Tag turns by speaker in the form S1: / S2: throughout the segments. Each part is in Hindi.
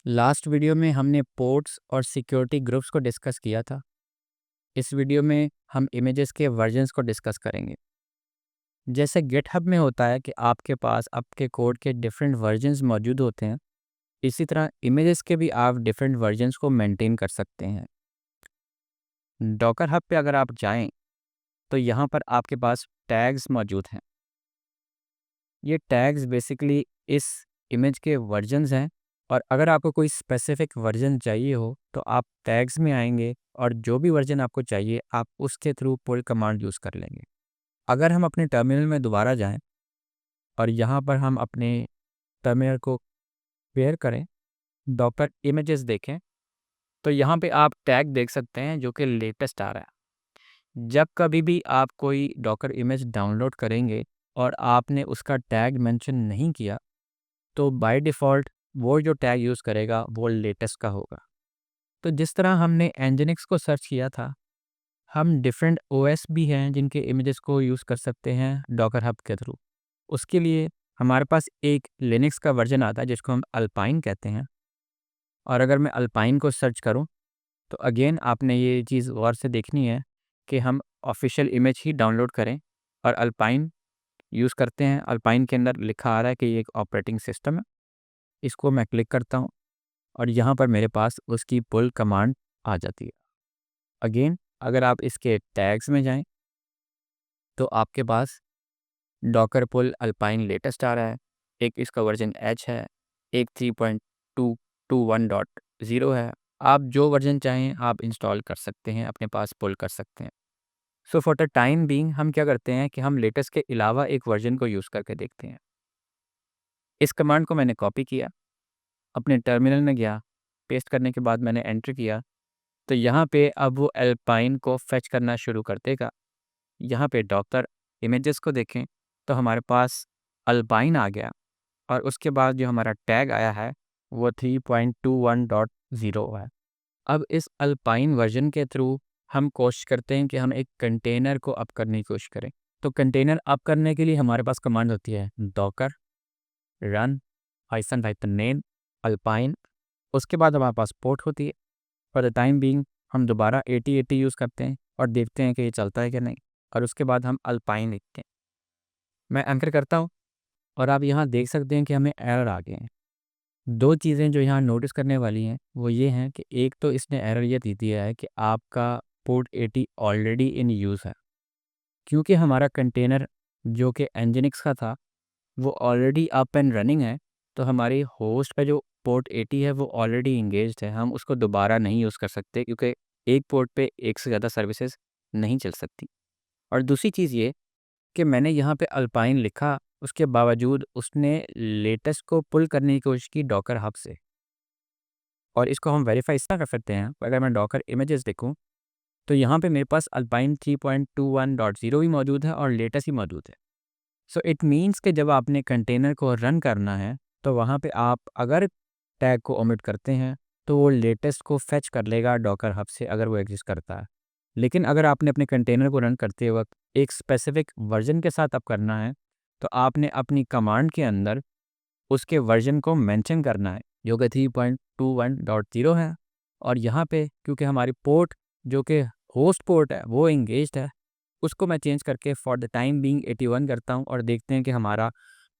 S1: लास्ट वीडियो में हमने पोर्ट्स और सिक्योरिटी ग्रुप्स को डिस्कस किया था। इस वीडियो में हम इमेजेस के वर्जन्स को डिस्कस करेंगे। जैसे गिटहब में होता है कि आपके पास आपके कोड के डिफरेंट वर्जन्स मौजूद होते हैं, इसी तरह इमेजेस के भी आप डिफरेंट वर्जन्स को मेंटेन कर सकते हैं। डॉकर हब पे अगर आप जाएं तो यहाँ पर आपके पास टैग्स मौजूद हैं। ये टैग्स बेसिकली इस इमेज के वर्जन्स हैं, और अगर आपको कोई स्पेसिफिक वर्जन चाहिए हो तो आप टैग्स में आएंगे और जो भी वर्जन आपको चाहिए आप उसके थ्रू पुल कमांड यूज़ कर लेंगे। अगर हम अपने टर्मिनल में दोबारा जाएं और यहाँ पर हम अपने टर्मिनल को पेयर करें, डॉकर इमेजेस देखें, तो यहाँ पे आप टैग देख सकते हैं जो कि लेटेस्ट आ रहा है। जब कभी भी आप कोई डॉकर इमेज डाउनलोड करेंगे और आपने उसका टैग मेंशन नहीं किया तो बाय डिफ़ॉल्ट वो जो टैग यूज़ करेगा वो लेटेस्ट का होगा। तो जिस तरह हमने एनजिनिक्स को सर्च किया था, हम डिफरेंट ओएस भी हैं जिनके इमेजेस को यूज़ कर सकते हैं डॉकर हब के थ्रू। उसके लिए हमारे पास एक लिनक्स का वर्जन आता है जिसको हम अल्पाइन कहते हैं, और अगर मैं अल्पाइन को सर्च करूं तो अगेन आपने ये चीज़ गौर से देखनी है कि हम ऑफिशियल इमेज ही डाउनलोड करें और अल्पाइन यूज़ करते हैं। अल्पाइन के अंदर लिखा आ रहा है कि ये एक ऑपरेटिंग सिस्टम है। इसको मैं क्लिक करता हूँ और यहाँ पर मेरे पास उसकी पुल कमांड आ जाती है। अगेन अगर आप इसके टैग्स में जाएं तो आपके पास डॉकर पुल अल्पाइन लेटेस्ट आ रहा है। एक इसका वर्जन एच है, एक 3.221.0 है। आप जो वर्जन चाहें आप इंस्टॉल कर सकते हैं, अपने पास पुल कर सकते हैं। So for the time being हम क्या करते हैं कि हम लेटेस्ट के अलावा एक वर्जन को यूज़ करके देखते हैं। इस कमांड को मैंने कॉपी किया, अपने टर्मिनल में गया, पेस्ट करने के बाद मैंने एंटर किया, तो यहाँ पे अब वो अल्पाइन को फेच करना शुरू कर देगा। यहाँ पे डॉक्टर इमेजेस को देखें तो हमारे पास अल्पाइन आ गया, और उसके बाद जो हमारा टैग आया है वो 3.21.0 है। अब इस अल्पाइन वर्जन के थ्रू हम कोशिश करते हैं कि हम एक कंटेनर को अप करने की कोशिश करें। तो कंटेनर अप करने के लिए हमारे पास कमांड होती है डॉकर रन -नेम अल्पाइन। उसके बाद हमारे पास पोर्ट होती है। फॉर द टाइम बीइंग हम दोबारा 8080 यूज़ करते हैं और देखते हैं कि ये चलता है कि नहीं, और उसके बाद हम अल्पाइन लिखते हैं। मैं एंटर करता हूँ और आप यहाँ देख सकते हैं कि हमें एरर आ गए हैं। दो चीज़ें जो यहाँ नोटिस करने वाली हैं वो ये हैं कि एक तो इसने एरर ये दे दिया है कि आपका पोर्ट 80 ऑलरेडी इन यूज़ है, क्योंकि हमारा कंटेनर जो कि एनजिनिक्स का था वो ऑलरेडी अप एंड रनिंग है। तो हमारी होस्ट का जो पोर्ट 80 है वो ऑलरेडी इंगेज्ड है, हम उसको दोबारा नहीं यूज़ कर सकते क्योंकि एक पोर्ट पे एक से ज़्यादा सर्विसेज नहीं चल सकती। और दूसरी चीज़ ये कि मैंने यहाँ पे अल्पाइन लिखा, उसके बावजूद उसने लेटेस्ट को पुल करने की कोशिश की डॉकर हब से, और इसको हम वेरीफाई इस तरह कर सकते हैं। अगर मैं डॉकर इमेजेस देखूँ तो यहाँ पे मेरे पास अल्पाइन 3.21.0 भी मौजूद है और लेटेस्ट ही मौजूद है। सो इट मीन्स कि जब आपने कंटेनर को रन करना है तो वहाँ पे आप अगर टैग को ओमिट करते हैं तो वो लेटेस्ट को फेच कर लेगा डॉकर हब से अगर वो एग्जिस्ट करता है। लेकिन अगर आपने अपने कंटेनर को रन करते वक्त एक स्पेसिफिक वर्जन के साथ अब करना है तो आपने अपनी कमांड के अंदर उसके वर्जन को मेंशन करना है जो कि 3.21.0 है। और यहाँ पे क्योंकि हमारी पोर्ट जो कि होस्ट पोर्ट है वो इंगेज्ड है, उसको मैं चेंज करके फॉर द टाइम बीइंग 81 करता हूँ और देखते हैं कि हमारा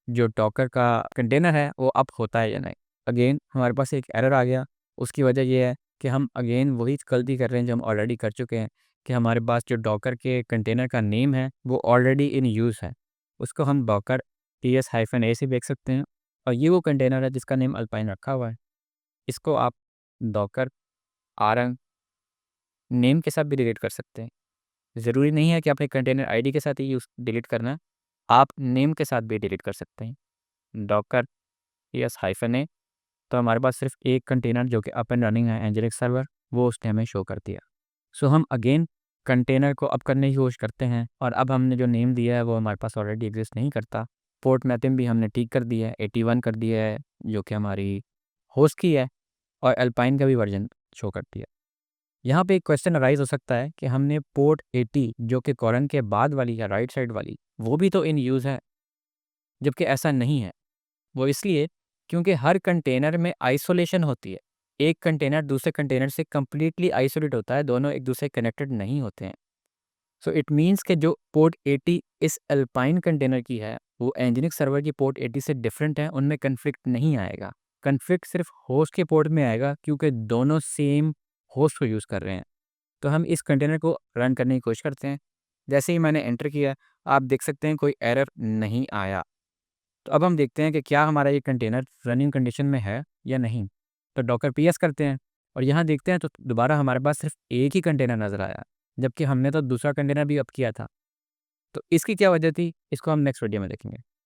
S1: जो डॉकर का कंटेनर है वो अप होता है या नहीं। अगेन हमारे पास एक एरर आ गया। उसकी वजह ये है कि हम अगेन वही गलती कर रहे हैं जो हम ऑलरेडी कर चुके हैं, कि हमारे पास जो डॉकर के कंटेनर का नेम है वो ऑलरेडी इन यूज़ है। उसको हम डॉकर -a से देख सकते हैं, और ये वो कंटेनर है जिसका नेम अल्पाइन रखा हुआ है। इसको आप डॉकर आरंग नेम के साथ भी डिलीट कर सकते हैं। ज़रूरी नहीं है कि आपने कंटेनर आईडी के साथ ही यूज़ डिलीट करना है, आप नेम के साथ भी डिलीट कर सकते हैं। डॉकर -a, तो हमारे पास सिर्फ एक कंटेनर जो कि अप एंड रनिंग है एंजेलिक सर्वर, वो उसने हमें शो कर दिया। सो हम अगेन कंटेनर को अप करने की कोशिश करते हैं, और अब हमने जो नेम दिया है वो हमारे पास ऑलरेडी एग्जिस्ट नहीं करता। पोर्ट मैपिंग भी हमने ठीक कर दिया है, 81 कर दिया है जो कि हमारी होस्ट की है, और अल्पाइन का भी वर्जन शो कर दिया। यहाँ पे एक क्वेश्चन अराइज हो सकता है कि हमने पोर्ट 80 जो कि कॉलन के बाद वाली या राइट साइड वाली वो भी तो इन यूज़ है, जबकि ऐसा नहीं है। वो इसलिए क्योंकि हर कंटेनर में आइसोलेशन होती है। एक कंटेनर दूसरे कंटेनर से कंप्लीटली आइसोलेट होता है, दोनों एक दूसरे कनेक्टेड नहीं होते हैं। सो इट मीन्स कि जो पोर्ट 80 इस अल्पाइन कंटेनर की है, वो एंजीनिक सर्वर की पोर्ट 80 से डिफरेंट है, उनमें कन्फ्लिक्ट नहीं आएगा। कन्फ्लिक्ट सिर्फ होस्ट के पोर्ट में आएगा क्योंकि दोनों सेम होस्ट को यूज़ कर रहे हैं। तो हम इस कंटेनर को रन करने की कोशिश करते हैं। जैसे ही मैंने एंटर किया, आप देख सकते हैं कोई एरर नहीं आया। तो अब हम देखते हैं कि क्या हमारा ये कंटेनर रनिंग कंडीशन में है या नहीं। तो डॉकर पीएस करते हैं और यहाँ देखते हैं तो दोबारा हमारे पास सिर्फ एक ही कंटेनर नज़र आया, जबकि हमने तो दूसरा कंटेनर भी अप किया था। तो इसकी क्या वजह थी, इसको हम नेक्स्ट वीडियो में देखेंगे।